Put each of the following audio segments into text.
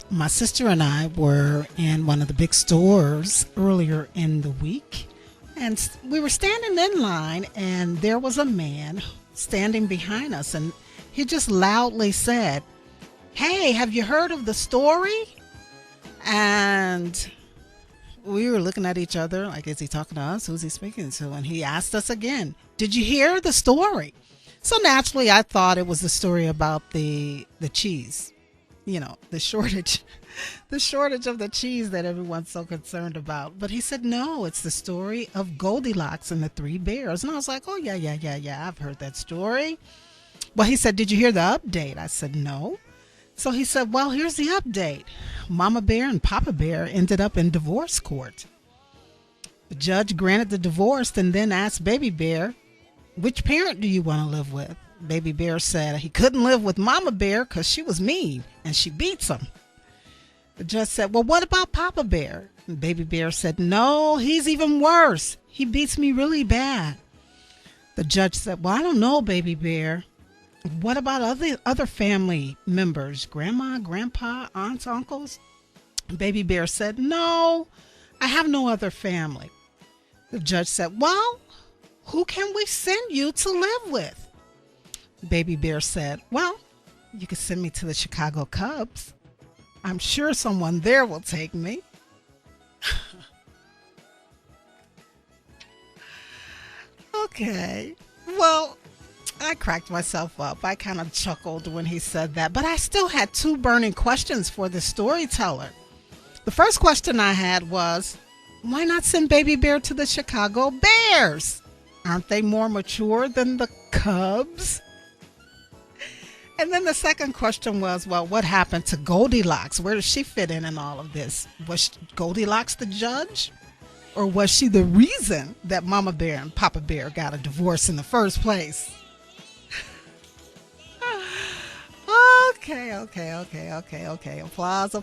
My sister and I were in one of the big stores earlier in the week, and we were standing in line, and there was a man standing behind us, and he just loudly said, "Hey, have you heard of the story?" And we were looking at each other like, is he talking to us? Who's he speaking to? And he asked us again, "Did you hear the story?" So naturally, I thought it was the story about the cheese. You know, the shortage of the cheese that everyone's so concerned about. But he said, no, it's the story of Goldilocks and the Three Bears. And I was like, oh, yeah, I've heard that story. Well, he said, did you hear the update? I said, no. So he said, well, here's the update. Mama Bear and Papa Bear ended up in divorce court. The judge granted the divorce and then asked Baby Bear, which parent do you want to live with? Baby Bear said he couldn't live with Mama Bear because she was mean and she beats him. The judge said, well, what about Papa Bear? And Baby Bear said, no, he's even worse. He beats me really bad. The judge said, well, I don't know, Baby Bear. What about other family members? Grandma, grandpa, aunts, uncles? Baby Bear said, no, I have no other family. The judge said, well, who can we send you to live with? Baby Bear said, well, you could send me to the Chicago Cubs. I'm sure someone there will take me. Okay. Well, I cracked myself up. I kind of chuckled when he said that, but I still had two burning questions for the storyteller. The first question I had was, why not send Baby Bear to the Chicago Bears? Aren't they more mature than the Cubs? And then the second question was, well, what happened to Goldilocks? Where does she fit in all of this? Was Goldilocks the judge? Or was she the reason that Mama Bear and Papa Bear got a divorce in the first place? Okay. Applause.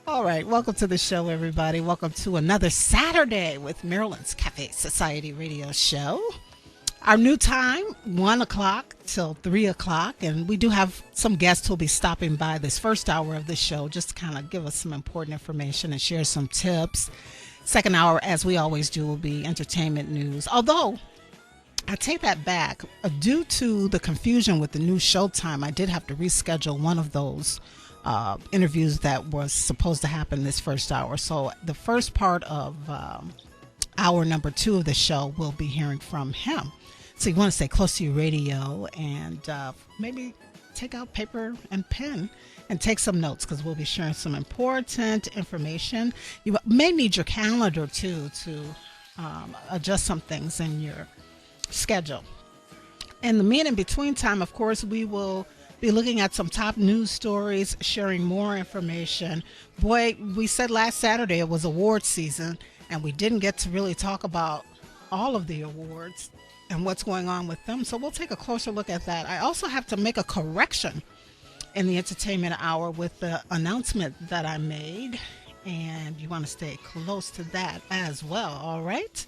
All right, welcome to the show, everybody. Welcome to another Saturday with Marilyn's Cafe Society radio show. Our new time, 1 o'clock till 3 o'clock, and we do have some guests who will be stopping by this first hour of the show just to kind of give us some important information and share some tips. Second hour, as we always do, will be entertainment news. Although, I take that back. Due to the confusion with the new show time, I did have to reschedule one of those interviews that was supposed to happen this first hour. So the first part of hour number 2 of the show, we'll be hearing from him. So you want to stay close to your radio and maybe take out paper and pen and take some notes because we'll be sharing some important information. You may need your calendar too to adjust some things in your schedule. In the in between time, of course, we will be looking at some top news stories, sharing more information. Boy, we said last Saturday it was award season, and we didn't get to really talk about all of the awards and what's going on with them. So we'll take a closer look at that. I also have to make a correction in the entertainment hour with the announcement that I made, and you want to stay close to that as well. All right.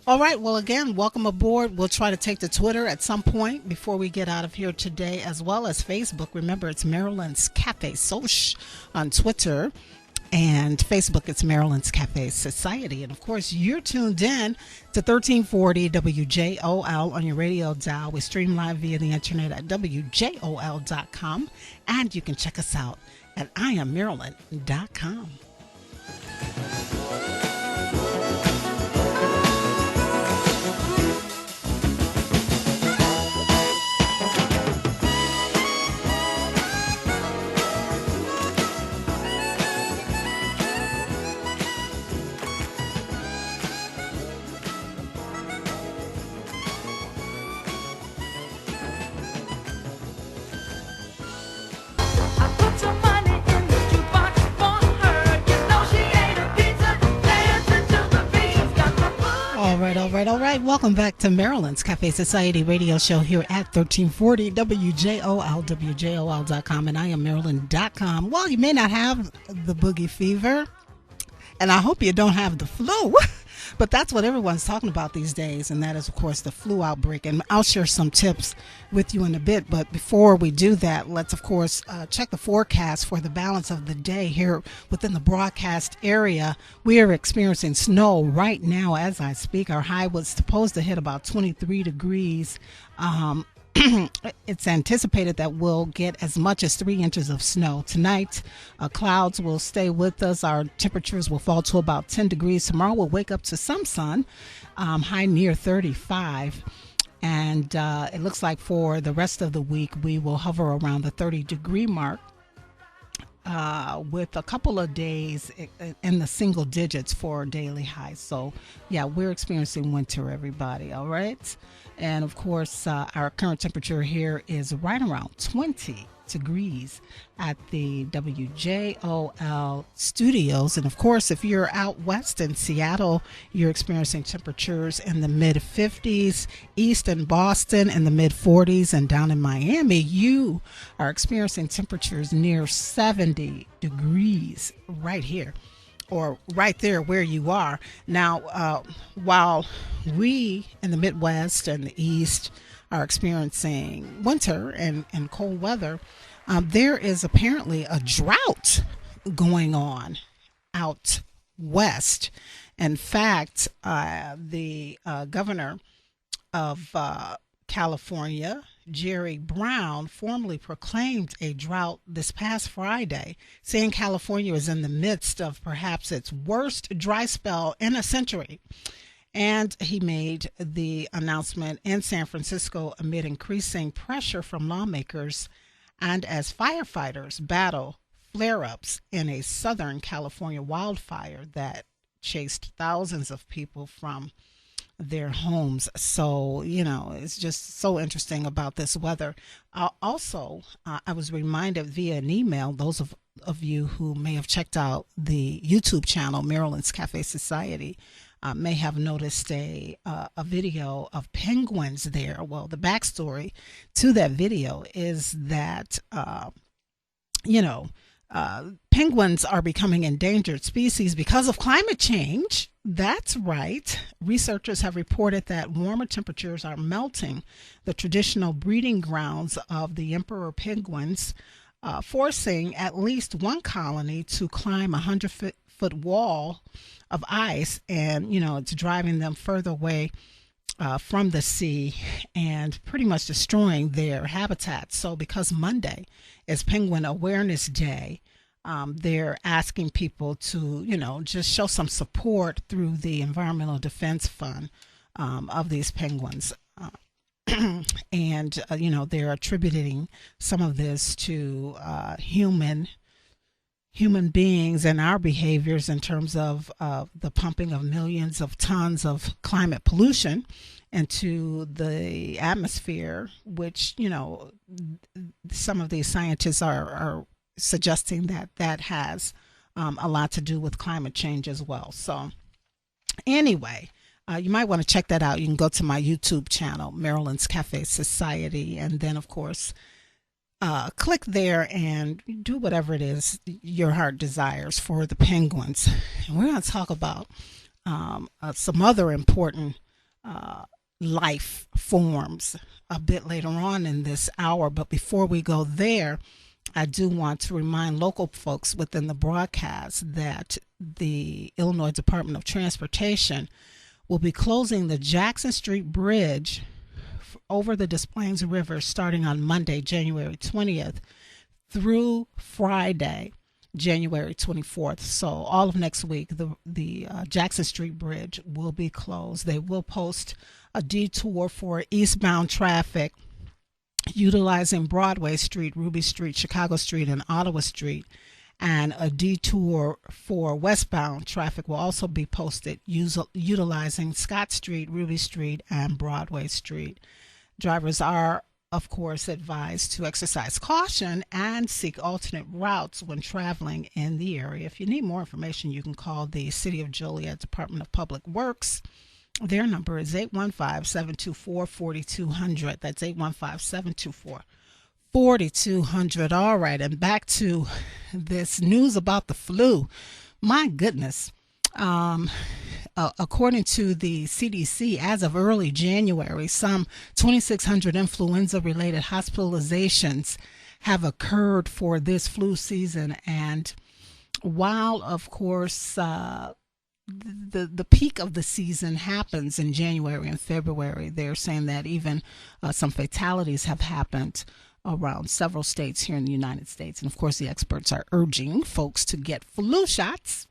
Well, again, welcome aboard. We'll try to take to Twitter at some point before we get out of here today, as well as Facebook. Remember, it's Maryland's Cafe Soch on Twitter. And Facebook, it's Maryland's Cafe Society. And, of course, you're tuned in to 1340 WJOL on your radio dial. We stream live via the internet at WJOL.com. And you can check us out at IamMaryland.com. All right. Welcome back to Maryland's Cafe Society radio show here at 1340 WJOL, WJOL.com, and IamMaryland.com. Well, you may not have the boogie fever, and I hope you don't have the flu, But that's what everyone's talking about these days, and that is, of course, the flu outbreak. And I'll share some tips with you in a bit. But before we do that, let's, of course, check the forecast for the balance of the day here within the broadcast area. We are experiencing snow right now as I speak. Our high was supposed to hit about 23 degrees. It's anticipated that we'll get as much as 3 inches of snow tonight. Clouds will stay with us. Our temperatures will fall to about 10 degrees. Tomorrow we'll wake up to some sun, high near 35. And it looks like for the rest of the week we will hover around the 30-degree mark. With a couple of days in the single digits for daily highs. So, yeah, we're experiencing winter, everybody, all right? And, of course, our current temperature here is right around 20 degrees at the WJOL studios. And, of course, if you're out west in Seattle, you're experiencing temperatures in the mid-50s, east in Boston in the mid-40s, and down in Miami, you are experiencing temperatures near 70 degrees right here, or right there where you are. Now, while we in the Midwest and the East are experiencing winter and cold weather, there is apparently a drought going on out west. In fact, the governor of California, Jerry Brown, formally proclaimed a drought this past Friday, saying California is in the midst of perhaps its worst dry spell in a century. And he made the announcement in San Francisco amid increasing pressure from lawmakers and as firefighters battle flare-ups in a Southern California wildfire that chased thousands of people from their homes. So, it's just so interesting about this weather. Also, I was reminded via an email, those of you who may have checked out the YouTube channel, Marilyn's Cafe Society, may have noticed a video of penguins there. Well, the backstory to that video is that, penguins are becoming endangered species because of climate change. That's right. Researchers have reported that warmer temperatures are melting the traditional breeding grounds of the emperor penguins, forcing at least one colony to climb a 100-foot wall of ice, and it's driving them further away from the sea and pretty much destroying their habitat. So because Monday is Penguin Awareness Day, they're asking people to, just show some support through the Environmental Defense Fund of these penguins. And, they're attributing some of this to human beings and our behaviors in terms of the pumping of millions of tons of climate pollution into the atmosphere, which, some of these scientists are suggesting that has a lot to do with climate change as well. So anyway, you might want to check that out. You can go to my YouTube channel, Marilyn's Cafe Society, and then, of course, click there and do whatever it is your heart desires for the penguins. And we're going to talk about some other important life forms a bit later on in this hour. But before we go there, I do want to remind local folks within the broadcast that the Illinois Department of Transportation will be closing the Jackson Street Bridge over the Des Plaines River starting on Monday, January 20th through Friday, January 24th. So all of next week, the Jackson Street Bridge will be closed. They will post a detour for eastbound traffic utilizing Broadway Street, Ruby Street, Chicago Street, and Ottawa Street. And a detour for westbound traffic will also be posted utilizing Scott Street, Ruby Street, and Broadway Street. Drivers are, of course, advised to exercise caution and seek alternate routes when traveling in the area. If you need more information, you can call the City of Joliet Department of Public Works. Their number is 815-724-4200. That's 815-724-4200. All right, and back to this news about the flu. My goodness. according to the CDC, as of early January, some 2,600 influenza-related hospitalizations have occurred for this flu season. And while, of course, the peak of the season happens in January and February, they're saying that even some fatalities have happened around several states here in the United States. And of course, the experts are urging folks to get flu shots.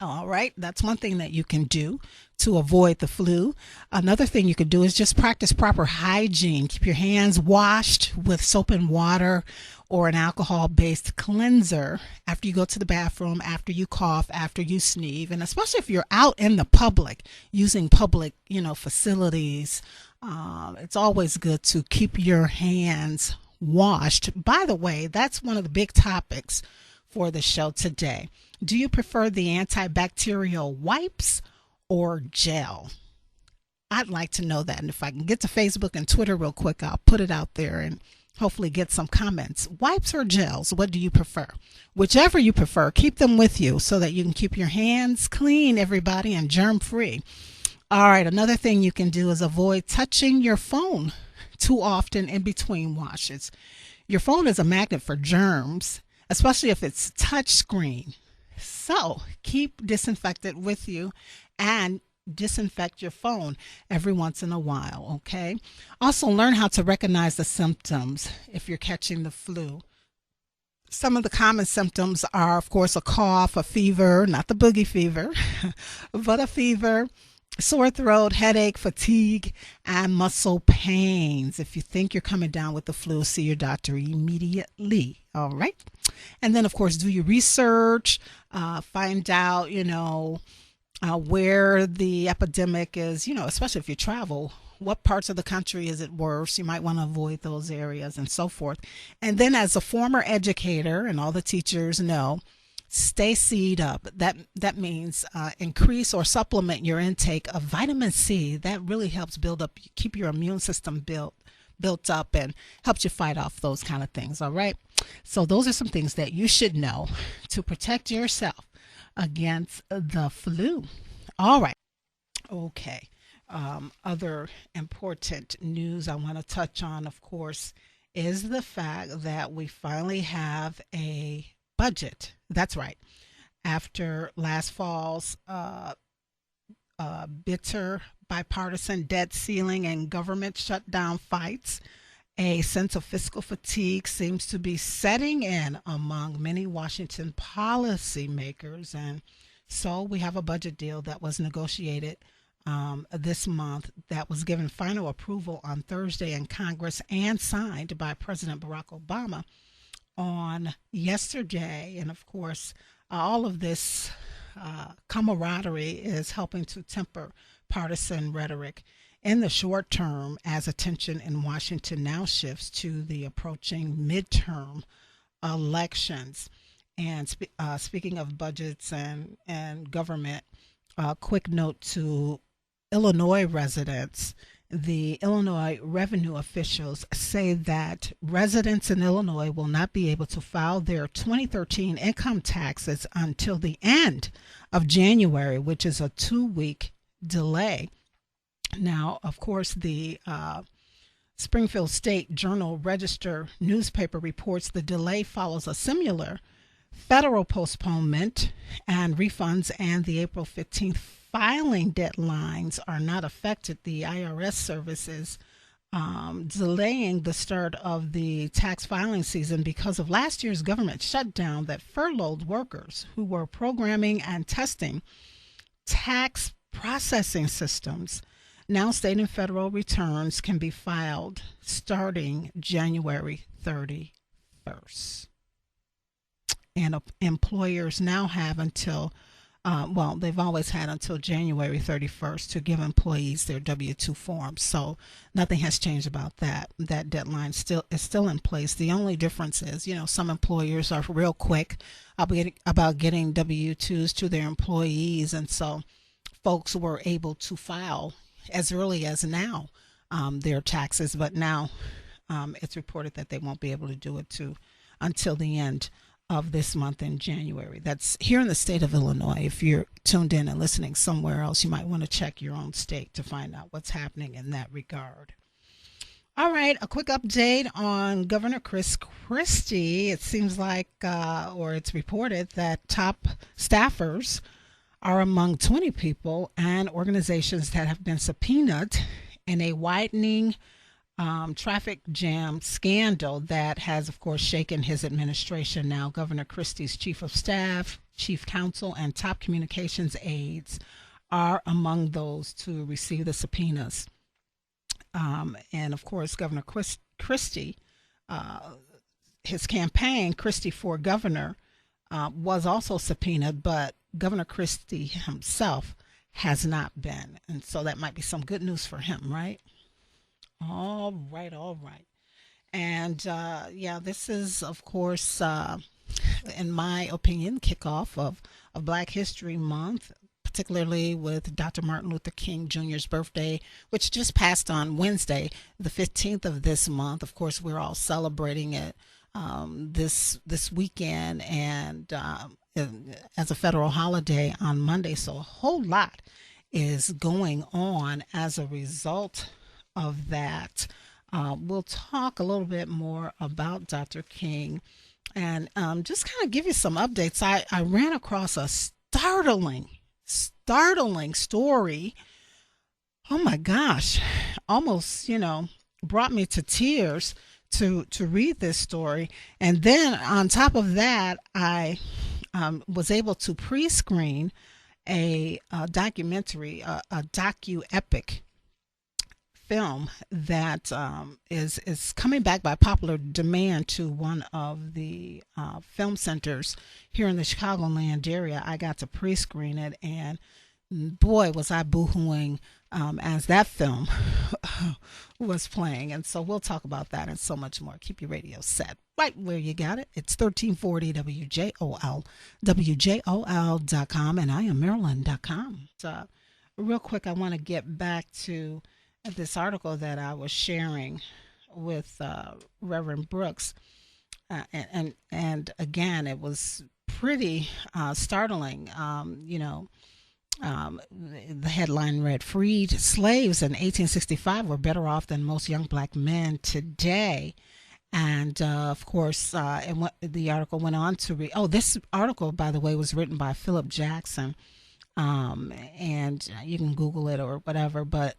All right, that's one thing that you can do to avoid the flu. Another thing you could do is just practice proper hygiene. Keep your hands washed with soap and water or an alcohol-based cleanser after you go to the bathroom, after you cough, after you sneeze, and especially if you're out in the public using public, facilities. It's always good to keep your hands washed. By the way, that's one of the big topics for the show today. Do you prefer the antibacterial wipes or gel? I'd like to know that. And if I can get to Facebook and Twitter real quick, I'll put it out there and hopefully get some comments. Wipes or gels? What do you prefer? Whichever you prefer, keep them with you so that you can keep your hands clean, everybody, and germ-free. All right, another thing you can do is avoid touching your phone too often in between washes. Your phone is a magnet for germs, especially if it's touch screen. So keep disinfectant with you and disinfect your phone every once in a while, okay? Also, learn how to recognize the symptoms if you're catching the flu. Some of the common symptoms are, of course, a cough, a fever, not the boogie fever, but a fever, sore throat, headache, fatigue, and muscle pains. If you think you're coming down with the flu, see your doctor immediately. All right. And then, of course, do your research, find out, where the epidemic is, especially if you travel. What parts of the country is it worse? You might want to avoid those areas and so forth. And then, as a former educator, and all the teachers know, stay C'd up. That means increase or supplement your intake of vitamin C. That really helps keep your immune system built up and helps you fight off those kind of things. All right. So those are some things that you should know to protect yourself against the flu. All right. Okay. Other important news I want to touch on, of course, is the fact that we finally have a budget. That's right. After last fall's bitter bipartisan debt ceiling and government shutdown fights, a sense of fiscal fatigue seems to be setting in among many Washington policymakers. And so we have a budget deal that was negotiated this month that was given final approval on Thursday in Congress and signed by President Barack Obama on yesterday. And of course, all of this camaraderie is helping to temper partisan rhetoric in the short term as attention in Washington now shifts to the approaching midterm elections. And speaking of budgets and government, quick note to Illinois residents. The Illinois revenue officials say that residents in Illinois will not be able to file their 2013 income taxes until the end of January, which is a 2-week delay. Now, of course, the Springfield State Journal-Register newspaper reports the delay follows a similar federal postponement and refunds, and the April 15th filing deadlines are not affected. The IRS services delaying the start of the tax filing season because of last year's government shutdown that furloughed workers who were programming and testing tax processing systems. Now, state and federal returns can be filed starting January 31st. And employers now have until, they've always had until January 31st to give employees their W-2 forms. So nothing has changed about that. That deadline is still in place. The only difference is, some employers are real quick about getting W-2s to their employees. And so folks were able to file as early as now their taxes, but now it's reported that they won't be able to do it until the end of this month in January. That's here in the state of Illinois. If you're tuned in and listening somewhere else, you might want to check your own state to find out what's happening in that regard. All right, a quick update on Governor Chris Christie. It seems like, or it's reported that top staffers are among 20 people and organizations that have been subpoenaed in a widening traffic jam scandal that has, of course, shaken his administration. Now, Governor Christie's chief of staff, chief counsel, and top communications aides are among those to receive the subpoenas. And, of course, Governor Christie, his campaign, Christie for Governor, was also subpoenaed, but Governor Christie himself has not been. And so that might be some good news for him, right? All right. And this is, of course, in my opinion, kickoff of Black History Month, particularly with Dr. Martin Luther King Jr.'s birthday, which just passed on Wednesday, the 15th of this month. Of course, we're all celebrating it this weekend and as a federal holiday on Monday. So a whole lot is going on as a result of that. We'll talk a little bit more about Dr. King and just kind of give you some updates. I ran across a startling story. Oh my gosh, almost, brought me to tears to read this story. And then on top of that, I was able to pre-screen a documentary, a docu-epic film that is coming back by popular demand to one of the film centers here in the Chicagoland area. I got to pre-screen it, and boy, was I boohooing as that film was playing. And so we'll talk about that and so much more. Keep your radio set right where you got it. It's 1340 WJOL, WJOL.com, and I am Marilyn.com. So real quick, I want to get back to this article that I was sharing with Reverend Brooks, and again, it was pretty startling. The headline read, "Freed slaves in 1865 were better off than most young black men today." And of course, and what the article went on to read. Oh, this article, by the way, was written by Philip Jackson. And you can Google it or whatever, but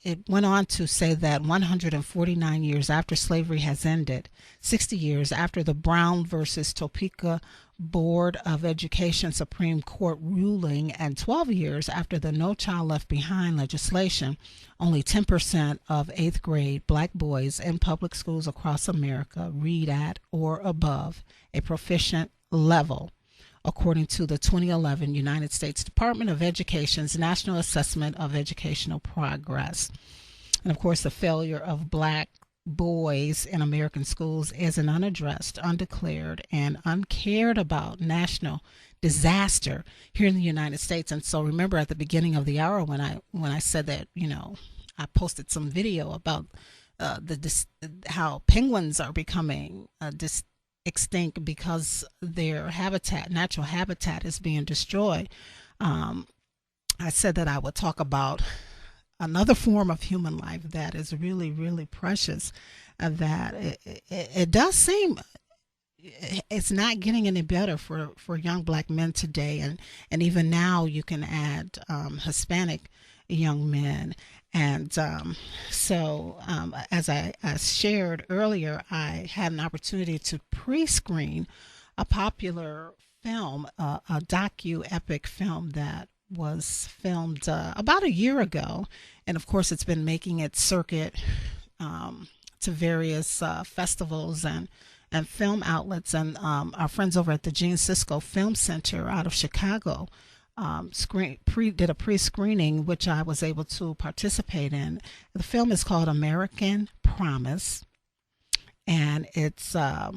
it went on to say that 149 years after slavery has ended, 60 years after the Brown versus Topeka Board of Education Supreme Court ruling, and 12 years after the No Child Left Behind legislation, only 10% of 8th grade black boys in public schools across America read at or above a proficient level, according to the 2011 United States Department of Education's National Assessment of Educational Progress. And of course, the failure of black boys in American schools is an unaddressed, undeclared, and uncared about national disaster here in the United States. And so remember at the beginning of the hour when I said that, I posted some video about how penguins are becoming extinct because their natural habitat is being destroyed. I said that I would talk about another form of human life that is really, really precious, that it does seem it's not getting any better for young black men today. And even now you can add Hispanic young men. And so as I shared earlier, I had an opportunity to pre-screen a popular film, a docu-epic film that was filmed about a year ago. And of course, it's been making its circuit to various festivals and film outlets. And our friends over at the Gene Sisco Film Center out of Chicago did a pre-screening, which I was able to participate in. The film is called American Promise, and it's a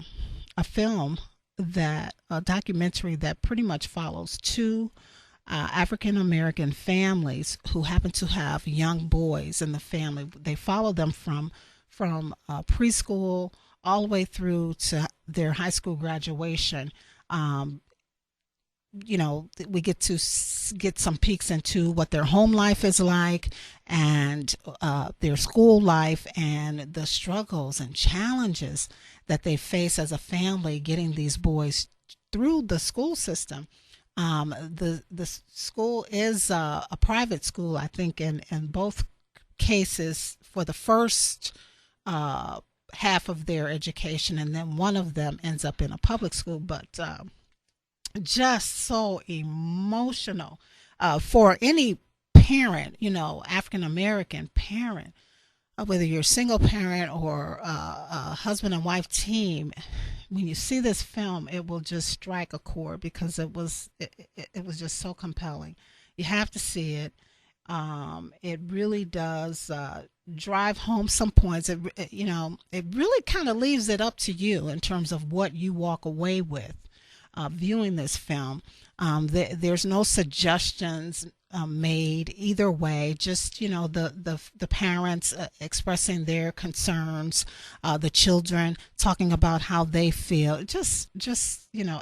documentary that pretty much follows two African American families who happen to have young boys in the family. They follow them from preschool all the way through to their high school graduation. Um, we get to get some peeks into what their home life is like, and their school life, and the struggles and challenges that they face as a family getting these boys through the school system. The school is a private school, I think, in both cases for the first half of their education, and then one of them ends up in a public school. But just so emotional for any parent, African American parent, whether you're a single parent or a husband and wife team. When you see this film, it will just strike a chord because it was just so compelling. You have to see it. It really does drive home some points. It really kind of leaves it up to you in terms of what you walk away with viewing this film. There's no suggestions made either way. Just the parents expressing their concerns, the children talking about how they feel. Just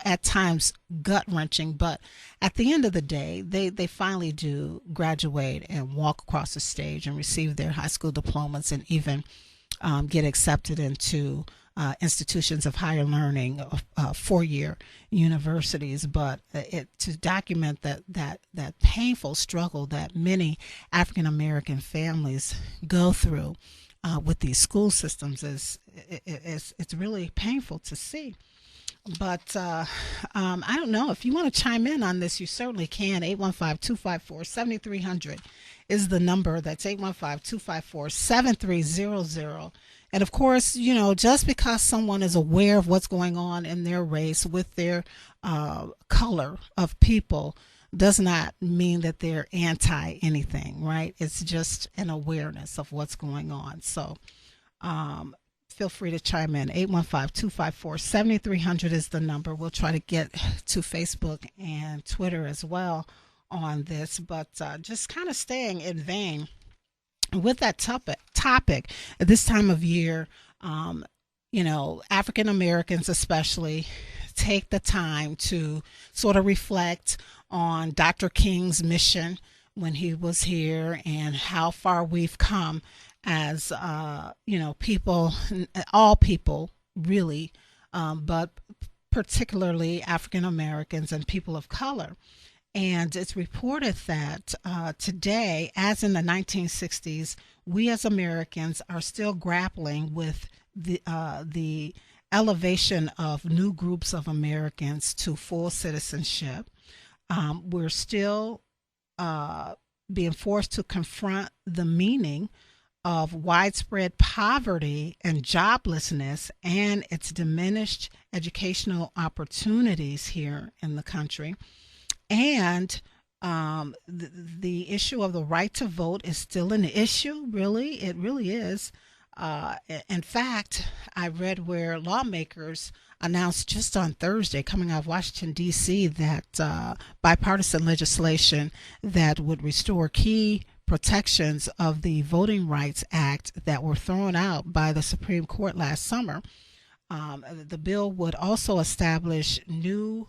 at times gut wrenching, but at the end of the day, they finally do graduate and walk across the stage and receive their high school diplomas, and even get accepted into institutions of higher learning, four-year universities. But to document that painful struggle that many African American families go through with these school systems it's really painful to see. But I don't know. If you want to chime in on this, you certainly can. 815-254-7300 is the number. That's 815-254-7300. And of course, just because someone is aware of what's going on in their race with their color of people does not mean that they're anti anything, right? It's just an awareness of what's going on. So feel free to chime in. 815-254-7300 is the number. We'll try to get to Facebook and Twitter as well on this, but just kind of staying in vein with that topic at this time of year. African Americans especially take the time to sort of reflect on Dr. King's mission when he was here, and how far we've come as people, all people really, but particularly African Americans and people of color. And it's reported that today, as in the 1960s, we as Americans are still grappling with the elevation of new groups of Americans to full citizenship. We're still being forced to confront the meaning of widespread poverty and joblessness and its diminished educational opportunities here in the country. And the issue of the right to vote is still an issue, really. It really is. In fact, I read where lawmakers announced just on Thursday, coming out of Washington, D.C., that bipartisan legislation that would restore key protections of the Voting Rights Act that were thrown out by the Supreme Court last summer. The bill would also establish new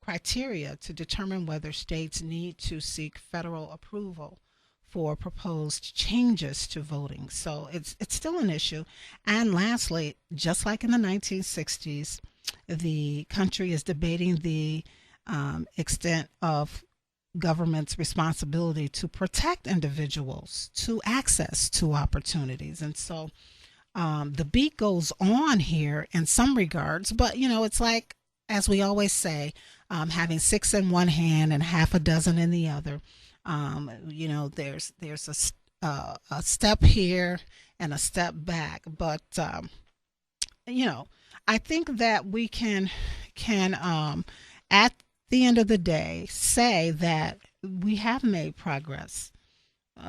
criteria to determine whether states need to seek federal approval for proposed changes to voting. So it's still an issue. And lastly, just like in the 1960s, the country is debating the extent of government's responsibility to protect individuals to access to opportunities. And so the beat goes on here in some regards, but it's like, as we always say, having six in one hand and half a dozen in the other. There's a step here and a step back, but I think that we can at the end of the day say that we have made progress,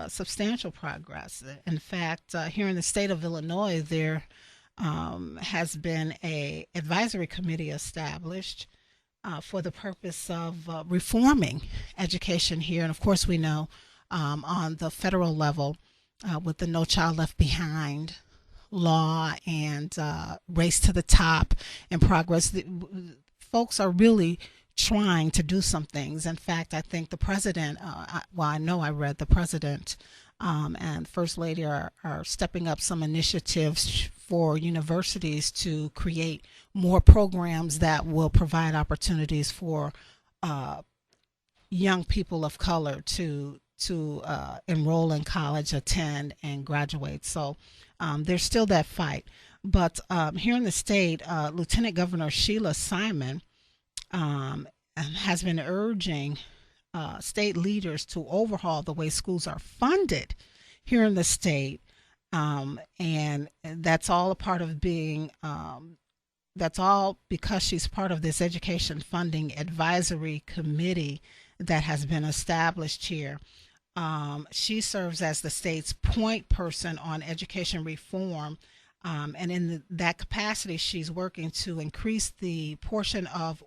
substantial progress. In fact, here in the state of Illinois, there has been a advisory committee established for the purpose of reforming education here. And of course, we know on the federal level with the No Child Left Behind law and race to the top and progress. Folks are really trying to do some things. In fact, I think the president, I know I read the president and First Lady are stepping up some initiatives for universities to create more programs that will provide opportunities for uh, young people of color to enroll in college, attend, and graduate. So there's still that fight. But here in the state, Lieutenant Governor Sheila Simon has been urging state leaders to overhaul the way schools are funded here in the state. And that's all a part of being, that's all because she's part of this education funding advisory committee that has been established here. She serves as the state's point person on education reform. And in that capacity, she's working to increase the portion of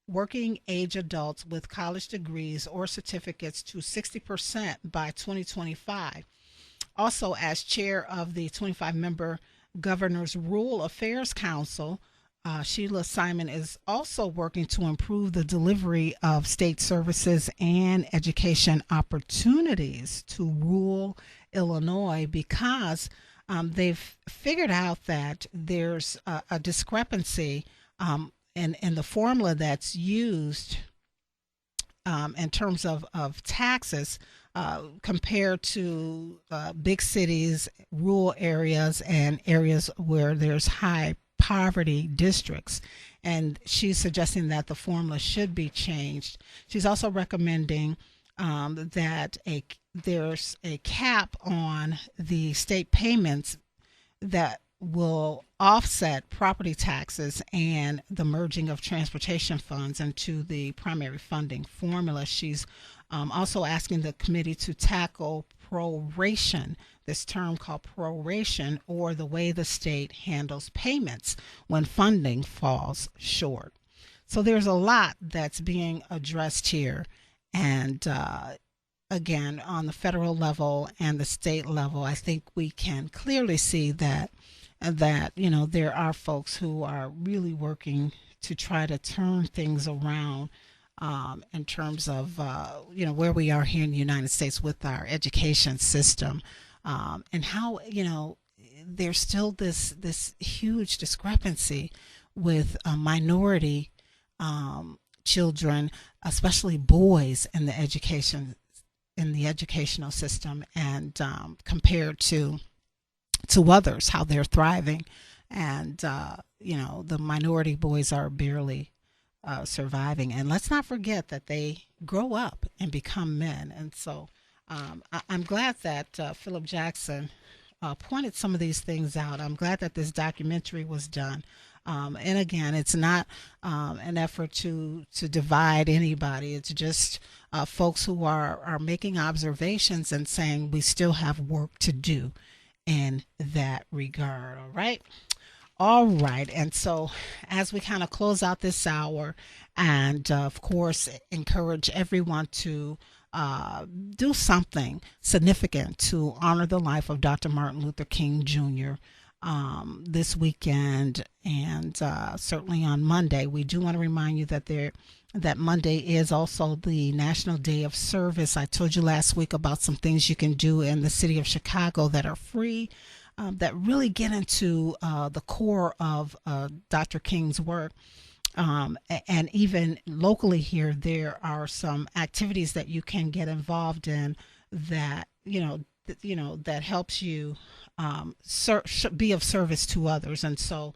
working age adults with college degrees or certificates to 60% by 2025. Also, as chair of the 25-member Governor's Rural Affairs Council, Sheila Simon is also working to improve the delivery of state services and education opportunities to rural Illinois because they've figured out that there's a discrepancy in the formula that's used in terms of taxes compared to big cities, rural areas, and areas where there's high poverty districts. And she's suggesting that the formula should be changed. She's also recommending that there's a cap on the state payments that will offset property taxes and the merging of transportation funds into the primary funding formula. She's also asking the committee to tackle proration, this term called proration, or the way the state handles payments when funding falls short. So there's a lot that's being addressed here. And again, on the federal level and the state level, I think we can clearly see that there are folks who are really working to try to turn things around in terms of where we are here in the United States with our education system, and how there's still this huge discrepancy with minority children, especially boys, in the educational system, and compared to others, how they're thriving, and the minority boys are barely surviving. And let's not forget that they grow up and become men. And so I'm glad that Philip Jackson pointed some of these things out. I'm glad that this documentary was done. And again, it's not an effort to divide anybody. It's just folks who are making observations and saying we still have work to do in that regard. All right. And so as we kind of close out this hour, and of course encourage everyone to do something significant to honor the life of Dr. Martin Luther King Jr. This weekend, and certainly on Monday. We do want to remind you that Monday is also the National Day of Service. I told you last week about some things you can do in the city of Chicago that are free, that really get into the core of Dr. King's work. And even locally here, there are some activities that you can get involved in that that helps you be of service to others. And so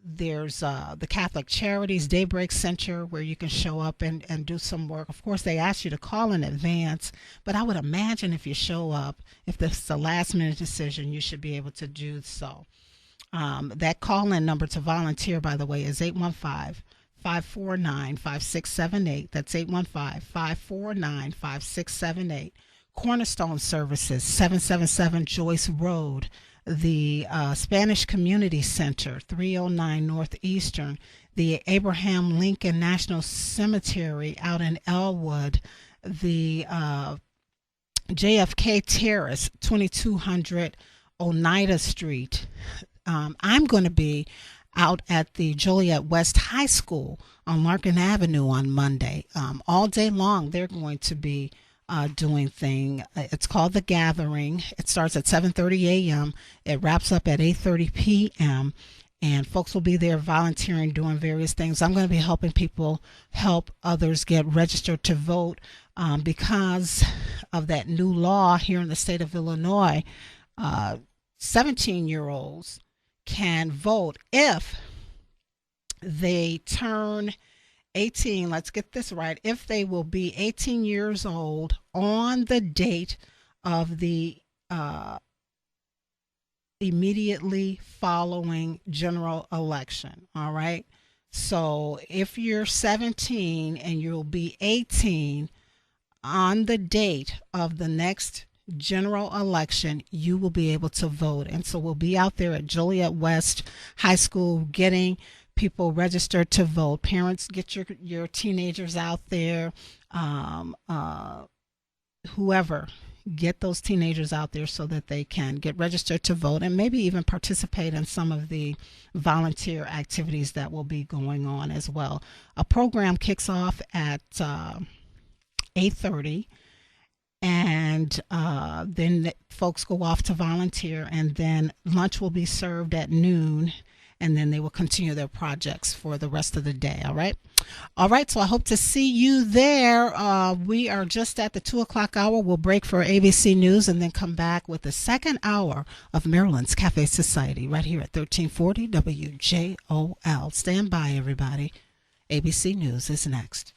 there's the Catholic Charities Daybreak Center, where you can show up and do some work. Of course, they ask you to call in advance, but I would imagine if you show up, if this is a last minute decision, you should be able to do so. That call-in number to volunteer, by the way, is 815-549-5678. That's 815-549-5678. Cornerstone Services, 777 Joyce Road. The Spanish Community Center, 309 Northeastern. The Abraham Lincoln National Cemetery out in Elwood. The JFK Terrace, 2200 Oneida Street. I'm going to be out at the Joliet West High School on Larkin Avenue on Monday. All day long, they're going to be doing thing. It's called The Gathering. It starts at 7:30 a.m. It wraps up at 8:30 p.m. And folks will be there volunteering, doing various things. I'm going to be helping people help others get registered to vote because of that new law here in the state of Illinois. 17-year-olds can vote if they turn 18. Let's get this right. If they will be 18 years old on the date of the immediately following general election. All right. So if you're 17 and you'll be 18 on the date of the next general election, you will be able to vote. And so we'll be out there at Joliet West High School getting people registered to vote. Parents, get your teenagers out there. Whoever, get those teenagers out there so that they can get registered to vote and maybe even participate in some of the volunteer activities that will be going on as well. A program kicks off at 8:30. And then folks go off to volunteer, and then lunch will be served at noon, and then they will continue their projects for the rest of the day. All right. So I hope to see you there. We are just at the 2 o'clock hour. We'll break for ABC News and then come back with the second hour of Maryland's Cafe Society right here at 1340 WJOL. Stand by, everybody. ABC News is next.